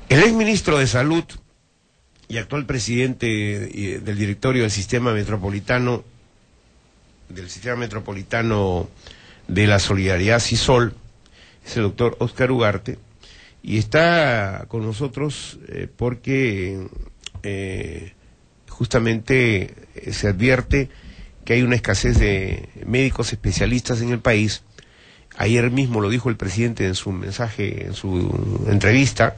El exministro de Salud y actual presidente del directorio del Sistema Metropolitano de la Solidaridad SISOL es el doctor Óscar Ugarte, y está con nosotros porque justamente se advierte que hay una escasez de médicos especialistas en el país. Ayer mismo lo dijo el presidente en su mensaje, en su entrevista,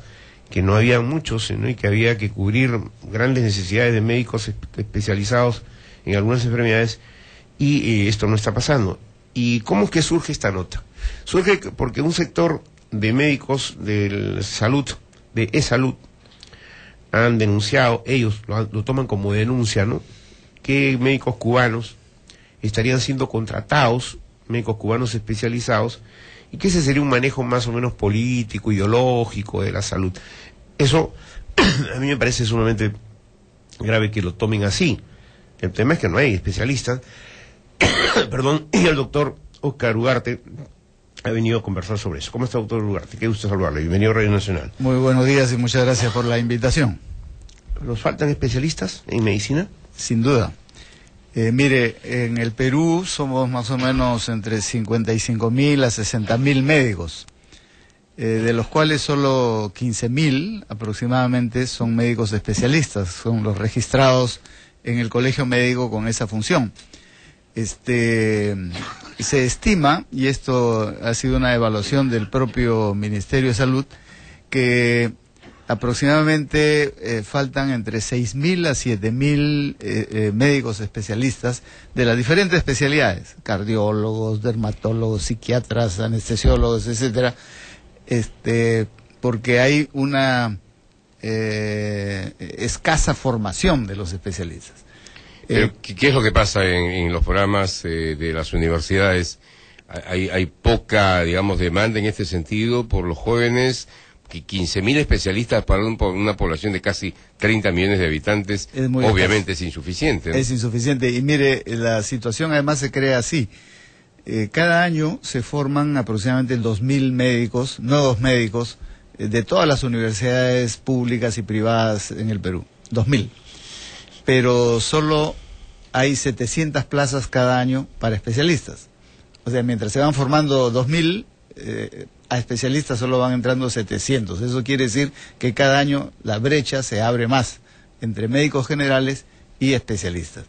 que no había muchos, ¿no? Y que había que cubrir grandes necesidades de médicos especializados en algunas enfermedades, y esto no está pasando. ¿Y cómo es que surge esta nota? Surge porque un sector de médicos de salud, de e-salud, han denunciado, ellos lo toman como denuncia, ¿no?, que médicos cubanos estarían siendo contratados, médicos cubanos especializados, y que ese sería un manejo más o menos político, ideológico de la salud. Eso a mí me parece sumamente grave que lo tomen así. El tema es que no hay especialistas, perdón, y el doctor Óscar Ugarte ha venido a conversar sobre eso. ¿Cómo está, doctor Ugarte? Qué gusto saludarle. Bienvenido a Radio Nacional. Muy buenos días y muchas gracias por la invitación. ¿Nos faltan especialistas en medicina? Sin duda. Mire, en el Perú somos más o menos entre 55.000 a 60.000 médicos, de los cuales solo 15.000 aproximadamente son médicos especialistas, son los registrados en el colegio médico con esa función. Se estima, y esto ha sido una evaluación del propio Ministerio de Salud, que aproximadamente faltan entre 6.000 a 7.000 médicos especialistas de las diferentes especialidades, cardiólogos, dermatólogos, psiquiatras, anestesiólogos, etcétera, porque hay una escasa formación de los especialistas. ¿Qué es lo que pasa en los programas de las universidades? Hay poca, digamos, demanda en este sentido por los jóvenes. Que 15.000 especialistas para una población de casi 30 millones de habitantes, obviamente es insuficiente, ¿no? Es insuficiente, y mire, la situación además se crea así. Cada año se forman aproximadamente 2.000 médicos, nuevos médicos, de todas las universidades públicas y privadas en el Perú, 2.000. Pero solo hay 700 plazas cada año para especialistas. O sea, mientras se van formando 2.000, a especialistas solo van entrando 700. Eso quiere decir que cada año la brecha se abre más entre médicos generales y especialistas.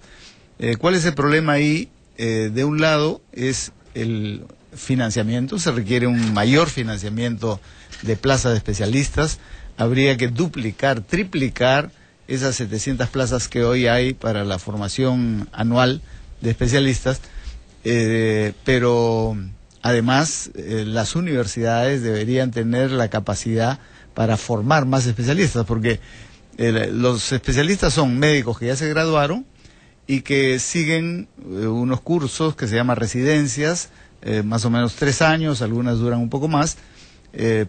¿Cuál es el problema ahí? De un lado es el financiamiento, se requiere un mayor financiamiento de plazas de especialistas. Habría que duplicar, triplicar esas 700 plazas que hoy hay para la formación anual de especialistas, pero además las universidades deberían tener la capacidad para formar más especialistas, porque los especialistas son médicos que ya se graduaron y que siguen unos cursos que se llaman residencias, más o menos 3 años, algunas duran un poco más,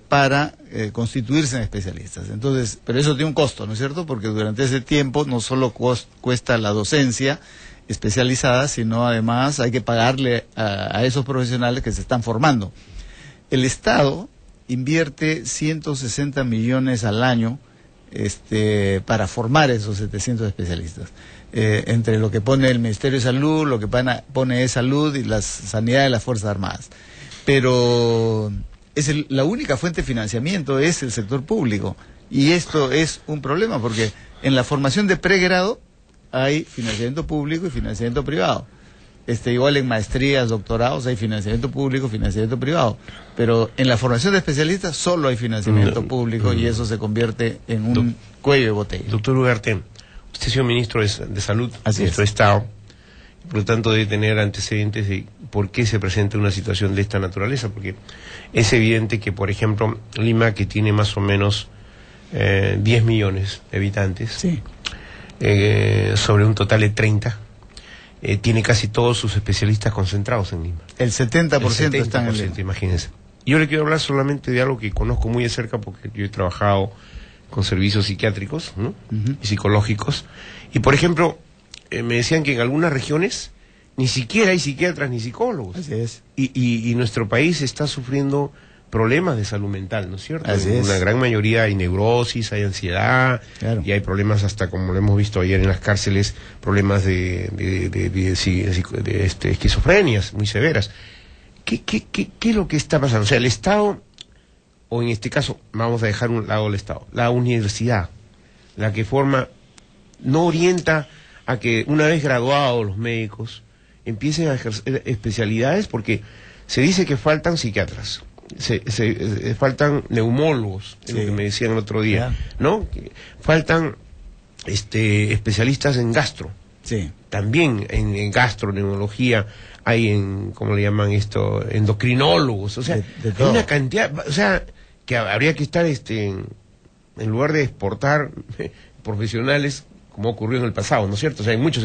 para constituirse en especialistas. Entonces, pero eso tiene un costo, ¿no es cierto? Porque durante ese tiempo no solo cuesta la docencia especializada, sino además hay que pagarle a esos profesionales que se están formando. El Estado invierte 160 millones al año para formar esos 700 especialistas, entre lo que pone el Ministerio de Salud, lo que pone Salud y la Sanidad de las Fuerzas Armadas. Pero la única fuente de financiamiento es el sector público, y esto es un problema porque en la formación de pregrado hay financiamiento público y financiamiento privado. Igual en maestrías, doctorados hay financiamiento público, financiamiento privado, pero en la formación de especialistas solo hay financiamiento público, y eso se convierte en un cuello de botella. Doctor Ugarte, usted ha sido ministro de Salud, ministro de Estado, por lo tanto debe tener antecedentes de por qué se presenta una situación de esta naturaleza, porque es evidente que, por ejemplo, Lima, que tiene más o menos 10 millones de habitantes, sí, sobre un total de 30, tiene casi todos sus especialistas concentrados en Lima. El 70% están en Lima. Imagínense. Yo le quiero hablar solamente de algo que conozco muy de cerca, porque yo he trabajado con servicios psiquiátricos, ¿no? Y psicológicos. Y, por ejemplo, me decían que en algunas regiones ni siquiera hay psiquiatras ni psicólogos. Así es. Y nuestro país está sufriendo problemas de salud mental, ¿no es cierto? Así En es. una gran mayoría hay neurosis, hay ansiedad, Claro. y hay problemas hasta, como lo hemos visto ayer en las cárceles, problemas de esquizofrenias muy severas. ¿Qué es lo que está pasando? O sea, el Estado, o en este caso, vamos a dejar a un lado el Estado, la universidad, la que forma, no orienta a que una vez graduados los médicos empiecen a ejercer especialidades, porque se dice que faltan psiquiatras, faltan neumólogos, es lo Sí. que me decían el otro día, Ya. ¿no? Faltan especialistas en gastro, Sí. también en gastroenterología, hay ¿cómo le llaman esto? Endocrinólogos, o sea, De hay todo. una cantidad, o sea, que habría que estar en lugar de exportar profesionales, como ocurrió en el pasado, ¿no es cierto? O sea, hay muchos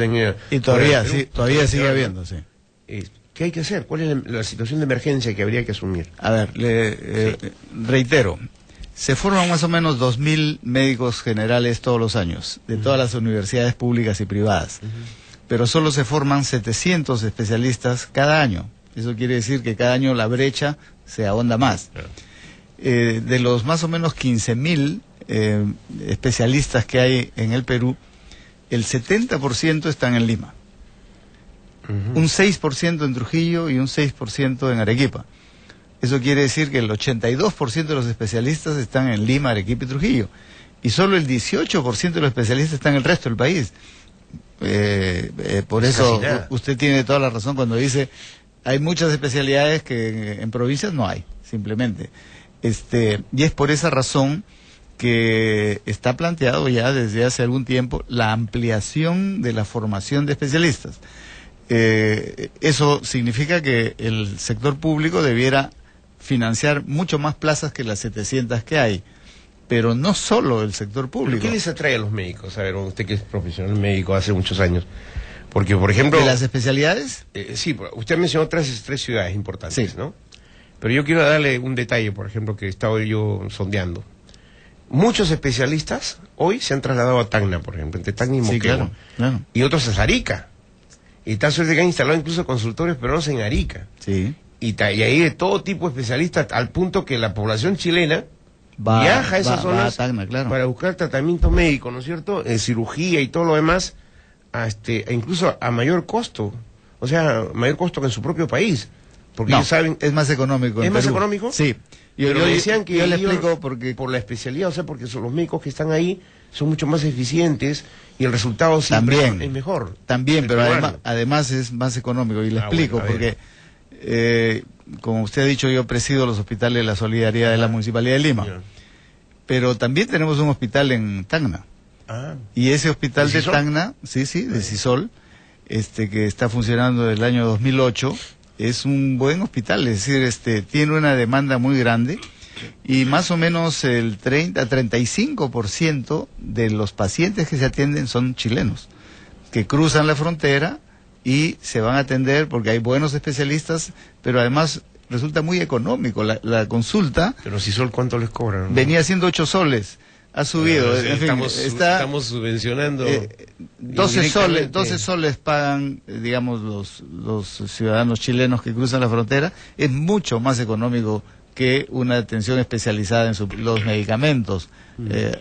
Y todavía, Perú, sí, todavía sigue ¿no? habiendo, sí. ¿Qué hay que hacer? ¿Cuál es la situación de emergencia que habría que asumir? A ver, reitero, se forman más o menos 2.000 médicos generales todos los años, de todas las universidades públicas y privadas, pero solo se forman 700 especialistas cada año. Eso quiere decir que cada año la brecha se ahonda más. Claro. De los más o menos 15.000 especialistas que hay en el Perú, el 70% están en Lima, un 6% en Trujillo y un 6% en Arequipa. Eso quiere decir que el 82% de los especialistas están en Lima, Arequipa y Trujillo, y solo el 18% de los especialistas están en el resto del país. Por eso Casi nada. usted tiene toda la razón cuando dice hay muchas especialidades que en provincias no hay, simplemente. Y es por esa razón que está planteado ya desde hace algún tiempo la ampliación de la formación de especialistas. Eso significa que el sector público debiera financiar mucho más plazas que las 700 que hay, pero no solo el sector público. ¿Qué les atrae a los médicos? A ver, usted que es profesional médico hace muchos años. Porque, por ejemplo... ¿De las especialidades? Sí, usted mencionó tres ciudades importantes, Sí. ¿no? Pero yo quiero darle un detalle, por ejemplo, que estaba yo sondeando. Muchos especialistas hoy se han trasladado a Tacna, por ejemplo, entre Tacna y Sí, Moquegua. claro. Y otros a Arica. Y tal suerte que han instalado incluso consultorios peruanos en Arica. Sí. Y ahí de todo tipo de especialistas, al punto que la población chilena viaja a esas va zonas a Tacna, claro. para buscar tratamiento médico, ¿no es cierto? Cirugía y todo lo demás, e incluso a mayor costo. O sea, mayor costo que en su propio país. Porque No, ellos saben... es más económico. ¿Es en más Perú. económico? Sí. Pero me decían que yo le ellos, explico porque por la especialidad, o sea, porque los médicos que están ahí son mucho más eficientes y el resultado siempre También. es mejor. También, El pero peruano. además es más económico. Y le explico, bueno, a ver. porque, como usted ha dicho, yo presido los hospitales de la Solidaridad de la Municipalidad de Lima. Ya. Pero también tenemos un hospital en Tacna. Ah, Y ese hospital ¿De de Sisol? Tacna, sí, de Sisol, que está funcionando desde el año 2008, es un buen hospital, es decir, tiene una demanda muy grande y más o menos el 35% de los pacientes que se atienden son chilenos, que cruzan la frontera y se van a atender porque hay buenos especialistas, pero además resulta muy económico. La consulta pero si Sol, ¿cuánto les cobran? venía siendo 8 soles. Ha subido, Bueno, en fin, estamos subvencionando 12 indirectamente. soles pagan, digamos, los ciudadanos chilenos que cruzan la frontera. Es mucho más económico que una atención especializada en los medicamentos.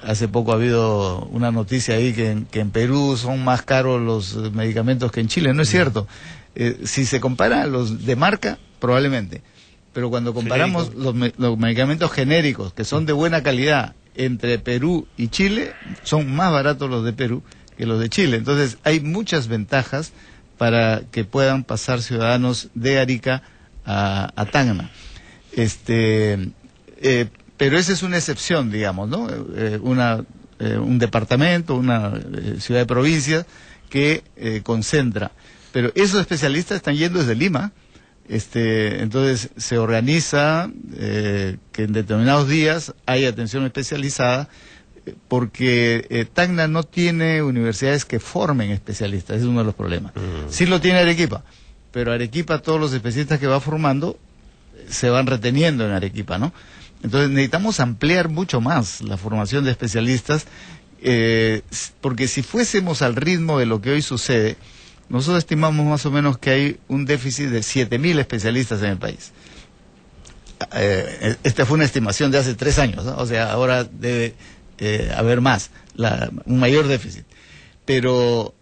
Hace poco ha habido una noticia ahí que en Perú son más caros los medicamentos que en Chile. No es cierto. Si se compara los de marca, probablemente. Pero cuando comparamos los medicamentos genéricos, que son de buena calidad, entre Perú y Chile, son más baratos los de Perú que los de Chile. Entonces, hay muchas ventajas para que puedan pasar ciudadanos de Arica a Tacna. Pero esa es una excepción, digamos, ¿no? Un departamento, una ciudad de provincia que concentra. Pero esos especialistas están yendo desde Lima. Entonces se organiza que en determinados días hay atención especializada porque Tacna no tiene universidades que formen especialistas, ese es uno de los problemas. Sí lo tiene Arequipa, pero Arequipa todos los especialistas que va formando se van reteniendo en Arequipa, ¿no? Entonces necesitamos ampliar mucho más la formación de especialistas porque si fuésemos al ritmo de lo que hoy sucede, nosotros estimamos más o menos que hay un déficit de 7.000 especialistas en el país. esta fue una estimación de hace 3 años, ¿no? O sea, ahora debe haber más, un mayor déficit. Pero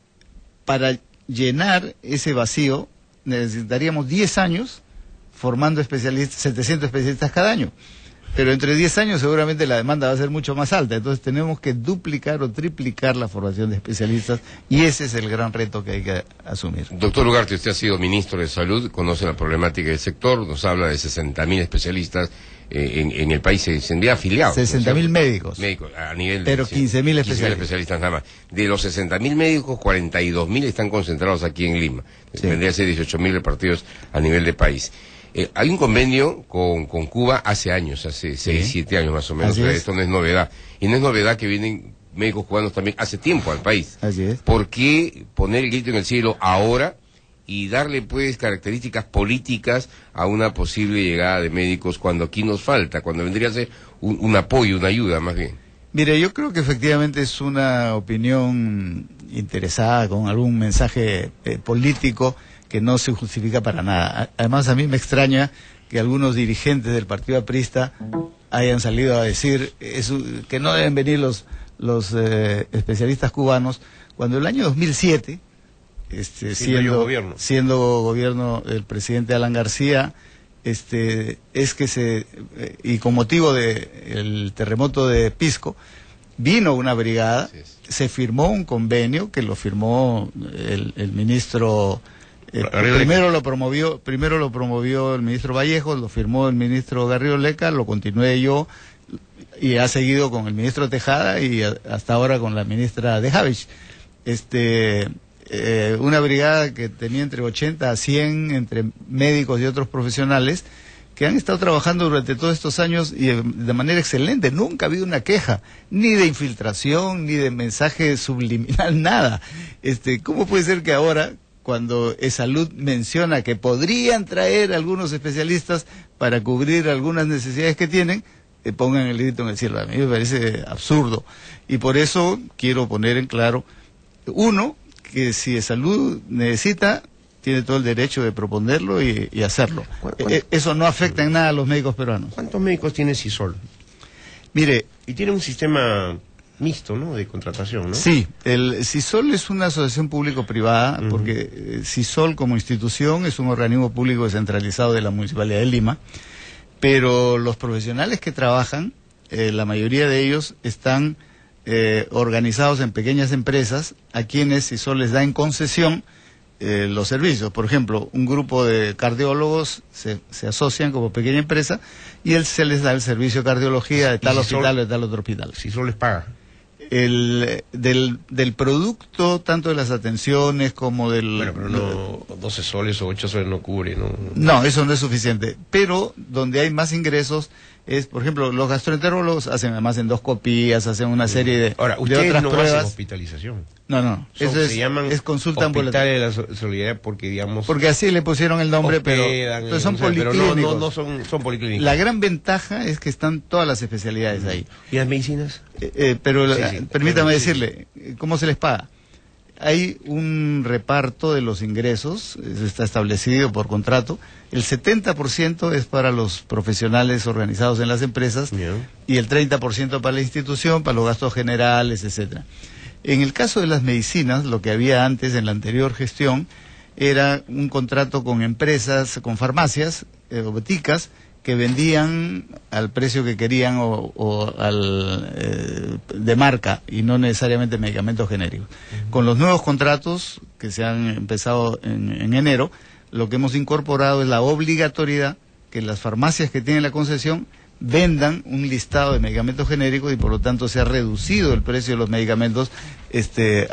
para llenar ese vacío necesitaríamos 10 años formando especialistas, 700 especialistas cada año. Pero entre 10 años seguramente la demanda va a ser mucho más alta, entonces tenemos que duplicar o triplicar la formación de especialistas y ese es el gran reto que hay que asumir. Doctor Ugarte, usted ha sido ministro de Salud, conoce la problemática del sector, nos habla de 60.000 especialistas en el país, se tendría afiliados. 60.000 médicos. Médicos, a nivel pero 15.000 especialistas nada más. De los 60.000 médicos, 42.000 están concentrados aquí en Lima. Sí. Vendría a ser 18.000 repartidos a nivel de país. Hay un convenio con Cuba hace años, hace 6, 7 años más o menos. Esto no es novedad. Y no es novedad que vienen médicos cubanos también hace tiempo al país. Así es. ¿Por qué poner el grito en el cielo ahora y darle pues características políticas a una posible llegada de médicos cuando aquí nos falta, cuando vendría a ser un apoyo, una ayuda más bien? Mire, yo creo que efectivamente es una opinión interesada con algún mensaje político que no se justifica para nada. Además, a mí me extraña que algunos dirigentes del partido aprista hayan salido a decir que no deben venir los especialistas cubanos, cuando el año 2007, siendo gobierno el presidente Alan García, es que y con motivo del terremoto de Pisco, vino una brigada, se firmó un convenio que lo firmó el ministro. Primero lo promovió el ministro Vallejo, lo firmó el ministro Garrido Leca, lo continué yo y ha seguido con el ministro Tejada y hasta ahora con la ministra de Javich. Una brigada que tenía entre 80 a 100 entre médicos y otros profesionales que han estado trabajando durante todos estos años y de manera excelente. Nunca ha habido una queja, ni de infiltración, ni de mensaje subliminal, nada. ¿Cómo puede ser que ahora, cuando Salud menciona que podrían traer algunos especialistas para cubrir algunas necesidades que tienen, pongan el grito en el cielo? A mí me parece absurdo. Y por eso quiero poner en claro, uno, que si Salud necesita, tiene todo el derecho de proponerlo y hacerlo. Eso no afecta en nada a los médicos peruanos. ¿Cuántos médicos tiene CISOL? Mire, y tiene un sistema mixto, ¿no?, de contratación, ¿no? Sí, el CISOL es una asociación público-privada, porque CISOL como institución es un organismo público descentralizado de la Municipalidad de Lima, pero los profesionales que trabajan, la mayoría de ellos están organizados en pequeñas empresas a quienes CISOL les da en concesión los servicios. Por ejemplo, un grupo de cardiólogos se asocian como pequeña empresa y se les da el servicio de cardiología de tal hospital o de tal otro hospital. CISOL les paga. Del producto, tanto de las atenciones como del... Bueno, pero no, 12 soles o 8 soles no cubre, ¿no? No, eso no es suficiente. Pero donde hay más ingresos es, por ejemplo, los gastroenterólogos hacen además endoscopías, hacen una serie de, Ahora, ustedes de otras no pruebas. hacen hospitalización. No, eso es consulta ambulatoria. De la solidaridad porque, digamos... Porque así le pusieron el nombre, pero son policlínicos. Pero no son policlínicos. La gran ventaja es que están todas las especialidades ahí. ¿Y las medicinas? Permítame decirle, ¿cómo se les paga? Hay un reparto de los ingresos, eso está establecido por contrato. El 70% es para los profesionales organizados en las empresas y el 30% para la institución, para los gastos generales, etcétera. En el caso de las medicinas, lo que había antes en la anterior gestión era un contrato con empresas, con farmacias o boticas que vendían al precio que querían de marca y no necesariamente medicamentos genéricos. Con los nuevos contratos que se han empezado en enero, lo que hemos incorporado es la obligatoriedad que las farmacias que tienen la concesión vendan un listado de medicamentos genéricos y por lo tanto se ha reducido el precio de los medicamentos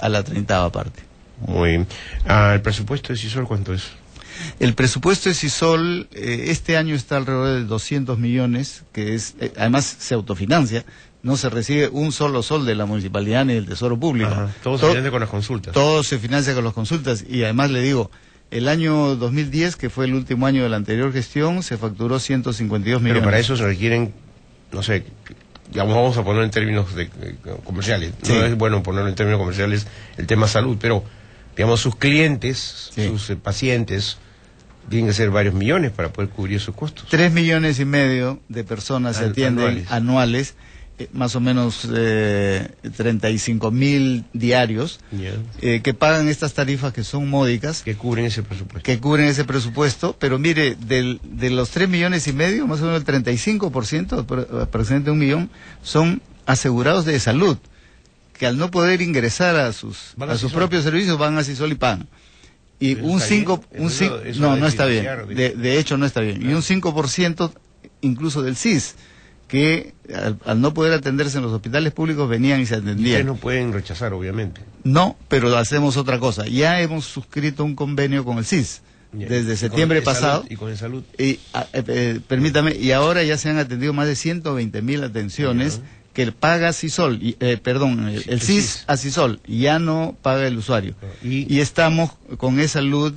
a la 30ª parte. Muy bien. ¿El presupuesto de CISOL cuánto es? El presupuesto de CISOL este año está alrededor de 200 millones, que es además se autofinancia, no se recibe un solo sol de la municipalidad ni del Tesoro Público. Todo se financia con las consultas. Todo se financia con las consultas y además le digo, el año 2010, que fue el último año de la anterior gestión, se facturó 152 millones. Pero para eso se requieren, no sé, digamos, vamos a ponerlo en términos comerciales. Sí. No es bueno ponerlo en términos comerciales el tema salud, pero, digamos, sus clientes, sus pacientes, tienen que ser varios millones para poder cubrir esos costos. 3,5 millones de personas se atienden anuales, más o menos 35,000 diarios, que pagan estas tarifas que son módicas. Que cubren ese presupuesto. Pero mire, de los 3,5 millones, más o menos el 35%, aproximadamente 1 millón, son asegurados de salud, que al no poder ingresar a sus propios servicios van a Sisol y pagan. Y no está bien. De hecho no está bien. Y un 5% incluso del CIS, que al no poder atenderse en los hospitales públicos venían y se atendían. Ustedes no pueden rechazar, obviamente. No, pero hacemos otra cosa. Ya hemos suscrito un convenio con el CIS desde septiembre pasado. Y con el salud. Y permítame, y ahora ya se han atendido más de 120,000 atenciones que paga Sisol, el CIS a Sisol, ya no paga el usuario. Y estamos con E-Salud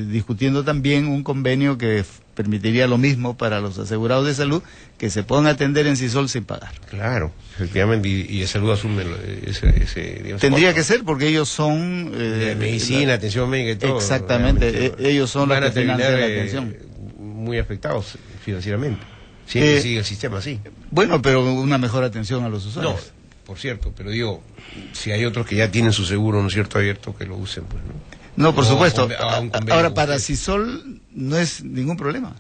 discutiendo también un convenio que permitiría lo mismo para los asegurados de salud, que se puedan atender en Sisol sin pagar. Claro, efectivamente, y E-Salud asume ese tendría que ser, porque ellos son... medicina, atención médica y todo. Exactamente, ellos son los que financian la atención. Muy afectados financieramente. Siempre sigue el sistema así. Bueno, pero una mejor atención a los usuarios. No, por cierto, pero digo, si hay otros que ya tienen su seguro, ¿no es cierto?, abierto, que lo usen, pues, ¿no? No, por supuesto. Ahora, para Sisol no es ningún problema,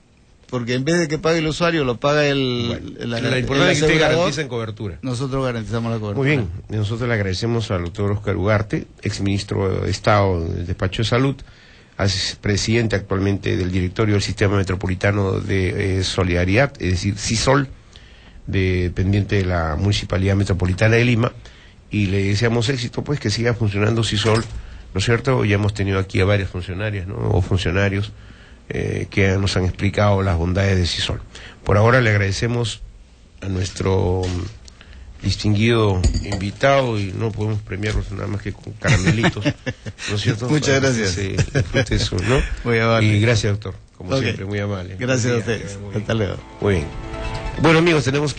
porque en vez de que pague el usuario, lo paga la importancia es que ustedes garanticen cobertura. Nosotros garantizamos la cobertura. Muy bien, nosotros le agradecemos al doctor Oscar Ugarte, exministro de Estado del Despacho de Salud, presidente actualmente del directorio del Sistema Metropolitano de Solidaridad, es decir, Sisol, dependiente de la Municipalidad Metropolitana de Lima, y le deseamos éxito, pues, que siga funcionando Sisol, ¿no es cierto? Ya hemos tenido aquí a varias funcionarias, ¿no?, o funcionarios que nos han explicado las bondades de Sisol. Por ahora le agradecemos a nuestro distinguido invitado, y no podemos premiarlos nada más que con caramelitos, ¿no es cierto? Muchas gracias. Eso, ¿no? Muy amable. Y gracias, doctor, como siempre, muy amable. Gracias a ustedes. Hasta luego. Muy bien. Bueno, amigos, tenemos que